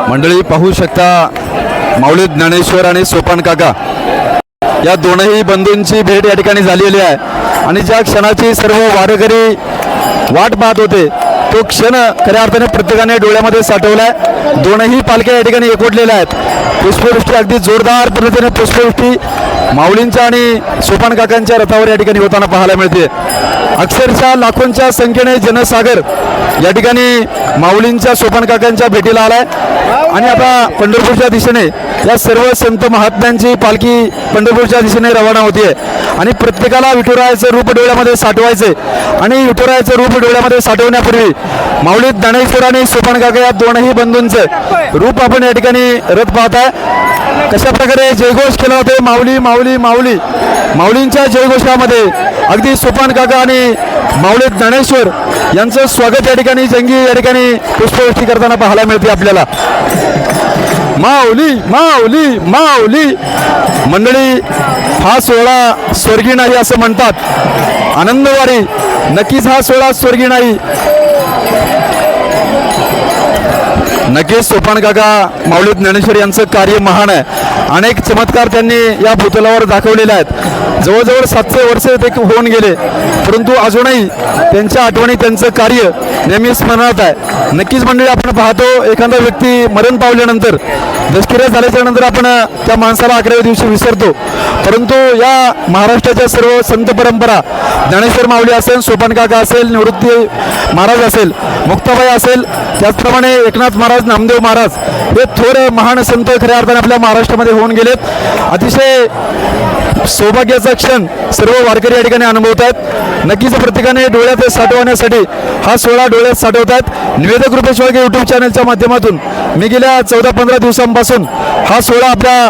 मंडळी पाहू शकता माऊली ज्ञानेश्वर आणि सोपान काका या दोनही बंधूंची भेट या ठिकाणी झालेली आहे आणि ज्या क्षणाची सर्व वारकरी वाट पाहत होते तो क्षण खऱ्या अर्थाने प्रत्येकाने डोळ्यामध्ये साठवलाय। दोनही पालख्या या ठिकाणी एकवटलेल्या आहेत। पुष्पवृष्टी अगदी जोरदार पद्धतीने पुष्पवृष्टी माऊलींच्या आणि सोपान काकांच्या रथावर या ठिकाणी होताना पाहायला मिळते। अक्षरशः लाखोंच्या संख्येने जनसागर या ठिकाणी माऊलींच्या सोपान काकांच्या भेटीला आलाय आणि आता पंढरपूरच्या दिशेने या सर्व संत महात्म्यांची पालखी पंढरपूरच्या दिशेने रवाना होतीये आणि प्रत्येकाला विठुरायाचं रूप डोळ्यामध्ये साठवायचे आणि विठुरायाचं रूप डोळ्यामध्ये साठवण्यापूर्वी माऊली ज्ञानेश्वर आणि सोपान काका या दोनही बंधूंचं रूप आपण या ठिकाणी रथ पाहताय। कशा प्रकारे जयघोष केला होते माऊली माऊली माऊली माऊलींच्या जयघोषामध्ये अगदी सोपान काका आणि माऊली ज्ञानेश्वर यांचं स्वागत या ठिकाणी जंगी या ठिकाणी पुष्पवृष्टी करताना पाहायला मिळते आपल्याला। माऊली माऊली माऊली मंडळी हा सोहळा स्वर्गीय नाही असं म्हणतात। आनंदवारी नक्कीच हा सोहळा स्वर्गीय नाही। नक्कीच सोपान काका माऊली ज्ञानेश्वर यांचं कार्य महान आहे। अनेक चमत्कार त्यांनी या भूतलावर दाखवलेले आहेत। जवळजवळ 700 वर्षे ते होऊन गेले परंतु अजूनही त्यांच्या आठवणी त्यांचं कार्य नेहमी स्मरणात आहे। नक्कीच मंडळी आपण पाहतो एखादा व्यक्ती मरण पावल्यानंतर दशकिऱ्या झाल्याच्या नंतर आपण त्या माणसाला 11व्या दिवशी विसरतो परंतु या महाराष्ट्राच्या सर्व संत परंपरा ज्ञानेश्वर माऊली असेल सोपान काका असेल निवृत्ती महाराज असेल मुक्ताबाई असेल त्याचप्रमाणे एकनाथ महाराज नामदेव महाराज हे थोर महान संत खऱ्या अर्थाने आपल्या महाराष्ट्रामध्ये होऊन गेलेत। अतिशय सौभाग्याचा क्षण सर्व वारकरी या ठिकाणी अनुभवत आहेत। नक्कीच प्रत्येकाने डोळ्यात साठवण्यासाठी हा सोहळा डोळ्यात साठवत आहेत। निवेदक रुपेश वाळके यूट्यूब चॅनलच्या माध्यमातून मी गेल्या 14-15 दिवसांपासून हा सोहळा आपल्या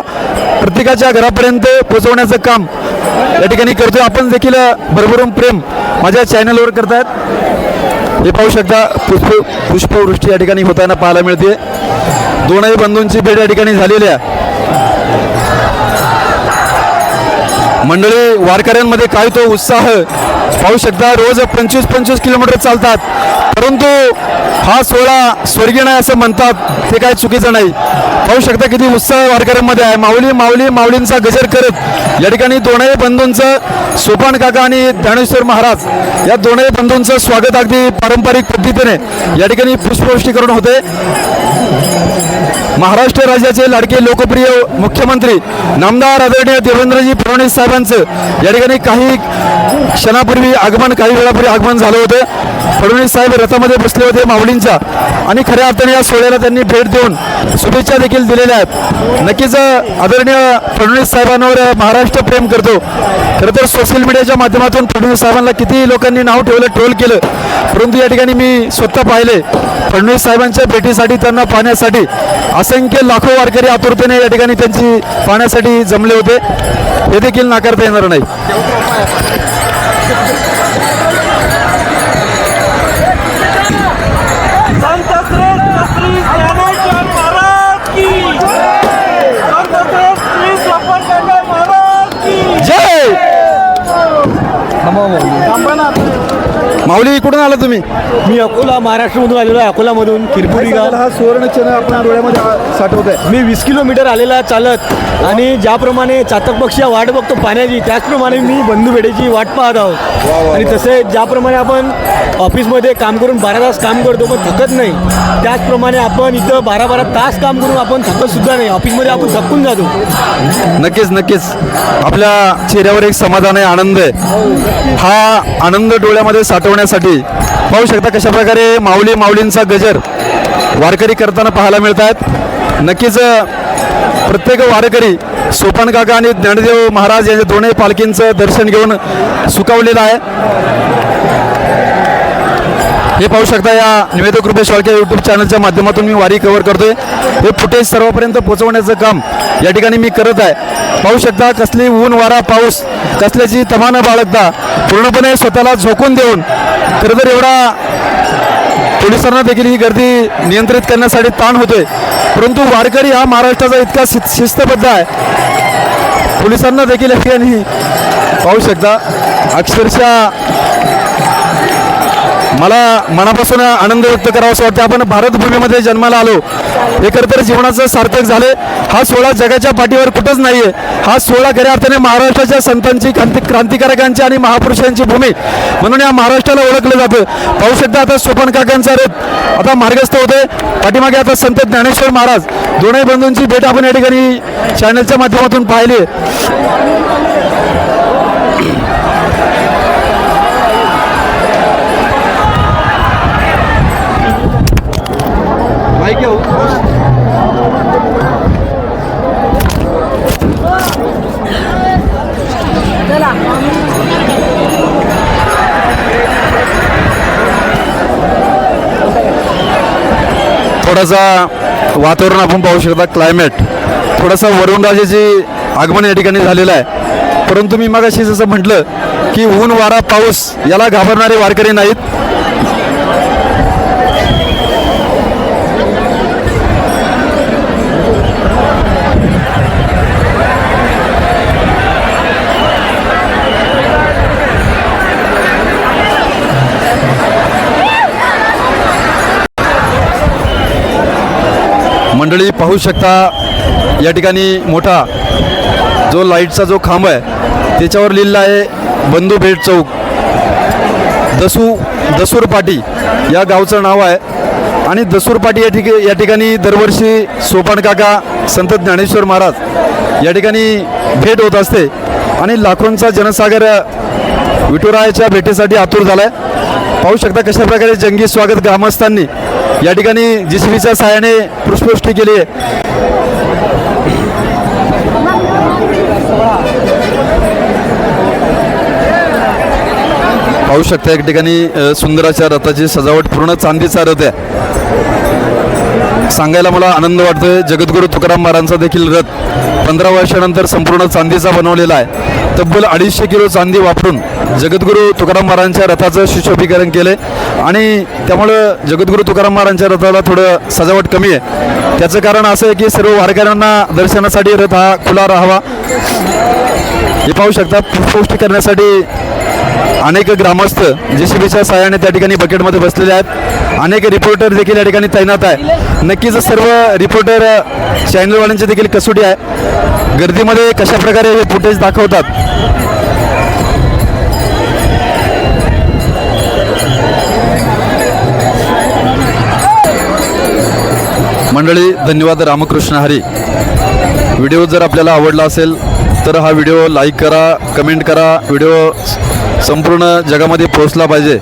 प्रत्येकाच्या घरापर्यंत पोहोचवण्याचं काम या ठिकाणी करतोय। आपण देखील भरभरून प्रेम माझ्या चॅनलवर करतायत। हे पाहू शकता पुष्पवृष्टी या ठिकाणी होताना पाहायला मिळते। दोनही बंधूंची भेट या ठिकाणी झालेली आहे। मंडळी वारकऱ्यांमध्ये काय तो उत्साह पाहू शकता। रोज 25-25 किलोमीटर चालतात परंतु हा सोहळा स्वर्गीय नाही असं म्हणतात ते काय चुकीचं नाही। पाहू शकता किती उत्साह वारकऱ्यांमध्ये आहे। माऊली माऊली माऊलींचा गजर करत या ठिकाणी दोनही बंधूंचं सोपान काका आणि ज्ञानेश्वर महाराज या दोनही बंधूंचं स्वागत अगदी पारंपरिक पद्धतीने या ठिकाणी पुष्पवृष्टी करून होते। महाराष्ट्र राज्याचे लाडके लोकप्रिय मुख्यमंत्री नामदार आदरणीय देवेंद्रजी फडणवीस साहेबांचं या ठिकाणी काही क्षणापूर्वी आगमन काही वेळापूर्वी आगमन झालं होतं। फडणवीस साहेब रथामध्ये बसले होते माऊलींच्या आणि खऱ्या अर्थाने या सोहळ्याला त्यांनी भेट देऊन शुभेच्छा देखील दिलेल्या आहेत। नक्कीच आदरणीय फडणवीस साहेबांवर महाराष्ट्र प्रेम करतो। खरं तर सोशल मीडियाच्या माध्यमातून फडणवीस साहेबांना किती लोकांनी नाव ठेवलं ट्रोल केलं परंतु या ठिकाणी मी स्वतः पाहिले फडणवीस साहेबांच्या भेटीसाठी त्यांना पाहण्यासाठी असंख्य लाखो वारकरी आतुरतेने या ठिकाणी त्यांची पाहण्यासाठी जमले होते हे देखील नाकारता येणार नाही। जय माऊली कुठून आला तुम्ही? मी अकोला महाराष्ट्रामधून आलेलो आहे। अकोलामधून किरपुरी गाव हा सुवर्ण क्षण आपण डोळ्यामध्ये साठवत आहे। मी 20 किलोमीटर आलेला चालत आणि ज्याप्रमाणे चातक पक्षी वाट बघतो पाण्याची त्याचप्रमाणे मी बंधू भेटीची वाट पाहत आहोत। आणि तसे ज्याप्रमाणे आपण ऑफिसमध्ये काम करून 12 तास काम करतो पण थकत नाही त्याचप्रमाणे आपण इथं 12-12 तास काम करून आपण थकत सुद्धा नाही। ऑफिसमध्ये आपण थकून जातो। नक्कीच नक्कीच आपल्या चेहऱ्यावर एक समाधान आहे आनंद आहे। हा आनंद डोळ्यामध्ये साठवण्यासाठी पाहू शकता कशा प्रकारे माऊली माऊलींचा गजर वारकरी करताना पाहायला मिळत आहेत। नक्कीच प्रत्येक वारकरी सोपान काका आणि ज्ञानदेव महाराज यांच्या दोन्ही पालखींचं दर्शन घेऊन सुखावलेलं आहे। हे पाहू शकता या निवेदक रुपेश वाळके यूट्यूब चॅनलच्या माध्यमातून मी वारी कव्हर करतोय। हे फुटेज सर्वपर्यंत पोहोचवण्याचं काम या ठिकाणी मी करत आहे। पाहू शकता कसली ऊन वारा पाऊस कसल्याची तमा न बाळगता पूर्णपणे स्वतःला झोकून देऊन खरं तर एवढा पोलिसांना देखील ही गर्दी नियंत्रित करण्यासाठी ताण होतोय परंतु वारकरी हा महाराष्ट्राचा इतका शिस्तबद्ध आहे। पोलिसांना देखील या ठिकाणी पाहू शकता अक्षरशः मला मनापासून आनंद व्यक्त करावा असं वाटतं. आपण भारतभूमीमध्ये जन्माला आलो, हे खरं तर जीवनाचं सार्थक झाले. हा सोहळा जगाच्या पाठीवर कुठंच नाही आहे. हा सोहळा खऱ्या अर्थाने महाराष्ट्राच्या संतांची, क्रांतिकारकांची आणि महापुरुषांची भूमी म्हणून या महाराष्ट्राला ओळखलं जातं. पाहू शकता आता सोपान काकांचा रथ आता मार्गस्थ होते. पाठीमागे आता संत ज्ञानेश्वर महाराज, दोनही बंधूंची भेट आपण या ठिकाणी चॅनलच्या माध्यमातून पाहिली. थोडासा वातावरण आपण पाहू शकता, क्लायमेट थोडासा वरुणराजाची आगमन या ठिकाणी झालेलं आहे. परंतु मी मगाशी जसं म्हटलं की ऊन वारा पाऊस याला घाबरणारे वारकरी नाहीत. मंडळी पाहू शकता या ठिकाणी मोठा जो लाईटचा जो खांब आहे त्याच्यावर लिहिलेला आहे बंधू भेट चौक. दसूर पाटी या गावचं नाव आहे. आणि दसूर पाटी या ठिकाणी दरवर्षी सोपान काका, संत ज्ञानेश्वर महाराज या ठिकाणी भेट होत असते. आणि लाखोंचा जनसागर विठुरायाच्या भेटीसाठी आतुर झाला आहे. पाहू शकता कशा प्रकारे जंगी स्वागत ग्रामस्थांनी या ठिकाणी JCBच्या सहाय्याने पुष्पवृष्टी केली आहे. पाहू शकता एक ठिकाणी सुंदर अशा रथाची सजावट, पूर्ण चांदीचा रथ आहे. सांगायला मला आनंद वाटतोय, जगद्गुरू तुकाराम महाराजांचा देखील रथ 15 वर्षानंतर संपूर्ण चांदीचा बनवलेला आहे. तब्बल 250 किलो चांदी वापरून जगद्गुरू तुकाराम महाराजांच्या रथाचं सुशोभीकरण केलं आणि त्यामुळं जगद्गुरू तुकाराम महाराजांच्या रथाला थोडं सजावट कमी आहे. त्याचं कारण असं आहे की सर्व वारकऱ्यांना दर्शनासाठी रथ हा खुला राहावा. हे पाहू शकता, पुष्पवृष्टी करण्यासाठी अनेक ग्रामस्थ JCBच्या सहाय्याने त्या ठिकाणी बकेटमध्ये बसलेले आहेत. अनेक रिपोर्टर देखील या ठिकाणी तैनात आहे. नक्कीच सर्व रिपोर्टर चॅनलवाल्यांची देखील कसोटी आहे. गर्दीमध्ये कशा प्रकारे हे फुटेज दाखवतात. मंडळी धन्यवाद. रामकृष्ण हरी. व्हिडिओ जर आपल्याला आवडला असेल तर हा व्हिडिओ लाईक करा, कमेंट करा. व्हिडिओ संपूर्ण जगामध्ये पोहोचला पाहिजे,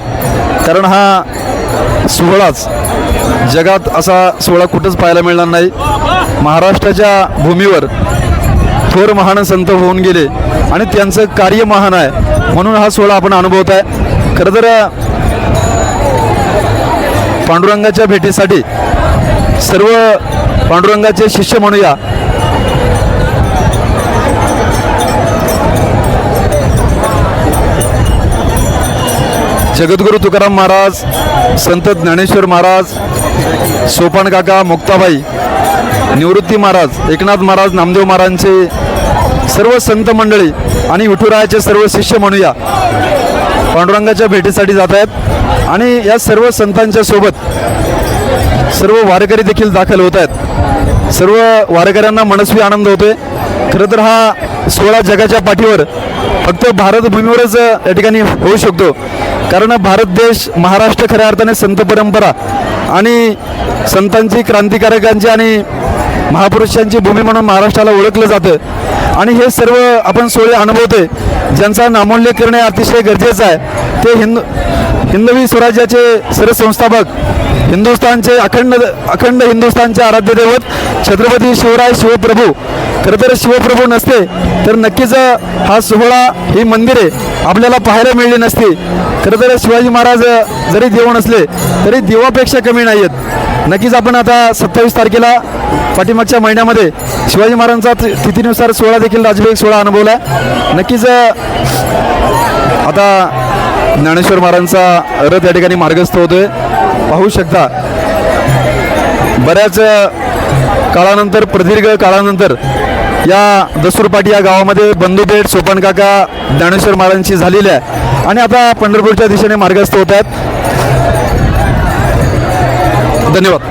कारण हा सोहळाच जगात असा सोहळा कुठंच पाहायला मिळणार नाही. महाराष्ट्राच्या भूमीवर थोर महान संत होऊन गेले आणि त्यांचं कार्य महान आहे म्हणून हा सोहळा आपण अनुभवत आहे. खरं तर पांडुरंगाच्या भेटीसाठी सर्व पांडुरंगाचे शिष्य म्हणूया जगद्गुरू तुकाराम महाराज, संत ज्ञानेश्वर महाराज, सोपान काका, मुक्ताबाई, निवृत्ती महाराज, एकनाथ महाराज, नामदेव महाराजांचे सर्व संत मंडळी आणि विठुरायाचे सर्व शिष्य म्हणूया पांडुरंगाच्या भेटीसाठी जात आहेत. आणि या सर्व संतांच्या सोबत सर्व वारकरी देखील दाखल होत आहेत. सर्व वारकऱ्यांना मनस्वी आनंद होतोय. खरं तर हा सोहळा जगाच्या पाठीवर फक्त भारतभूमीवरच या ठिकाणी होऊ शकतो, कारण भारत देश, महाराष्ट्र खऱ्या अर्थाने संत परंपरा आणि संतांची, क्रांतिकारकांची आणि महापुरुषांची भूमी म्हणून महाराष्ट्राला ओळखलं जातं. आणि हे सर्व आपण सोहळे अनुभवतोय ज्यांचा नामोल्लेख करणे अतिशय गरजेचं आहे. ते हिंदवी स्वराज्याचे सरसंस्थापक, हिंदुस्थानचे अखंड हिंदुस्थानचे आराध्य दैवत छत्रपती शिवराय शिवप्रभू. खरं तर शिवप्रभू नसते तर नक्कीच हा सोहळा, ही मंदिरे आपल्याला पाहायला मिळली नसती. खरं तर शिवाजी महाराज जरी देव नसले तरी देवापेक्षा कमी नाही आहेत. नक्कीच आपण आता 27 तारखेला पाठीमागच्या महिन्यामध्ये शिवाजी महाराजांचा तिथीनुसार सोहळा देखील राजकीय सोहळा अनुभवला. नक्कीच आता ज्ञानेश्वर महाराजांचा रथ या ठिकाणी मार्गस्थ होतोय. पाहू शकता बऱ्याच काळानंतर, प्रदीर्घ काळानंतर या दसूरपाटी या गावामध्ये बंधुभेट सोपान काका ज्ञानेश्वर महाराजांची झालेली आहे आणि आता पंढरपूरच्या दिशेने मार्गस्थ होत आहेत. धन्यवाद.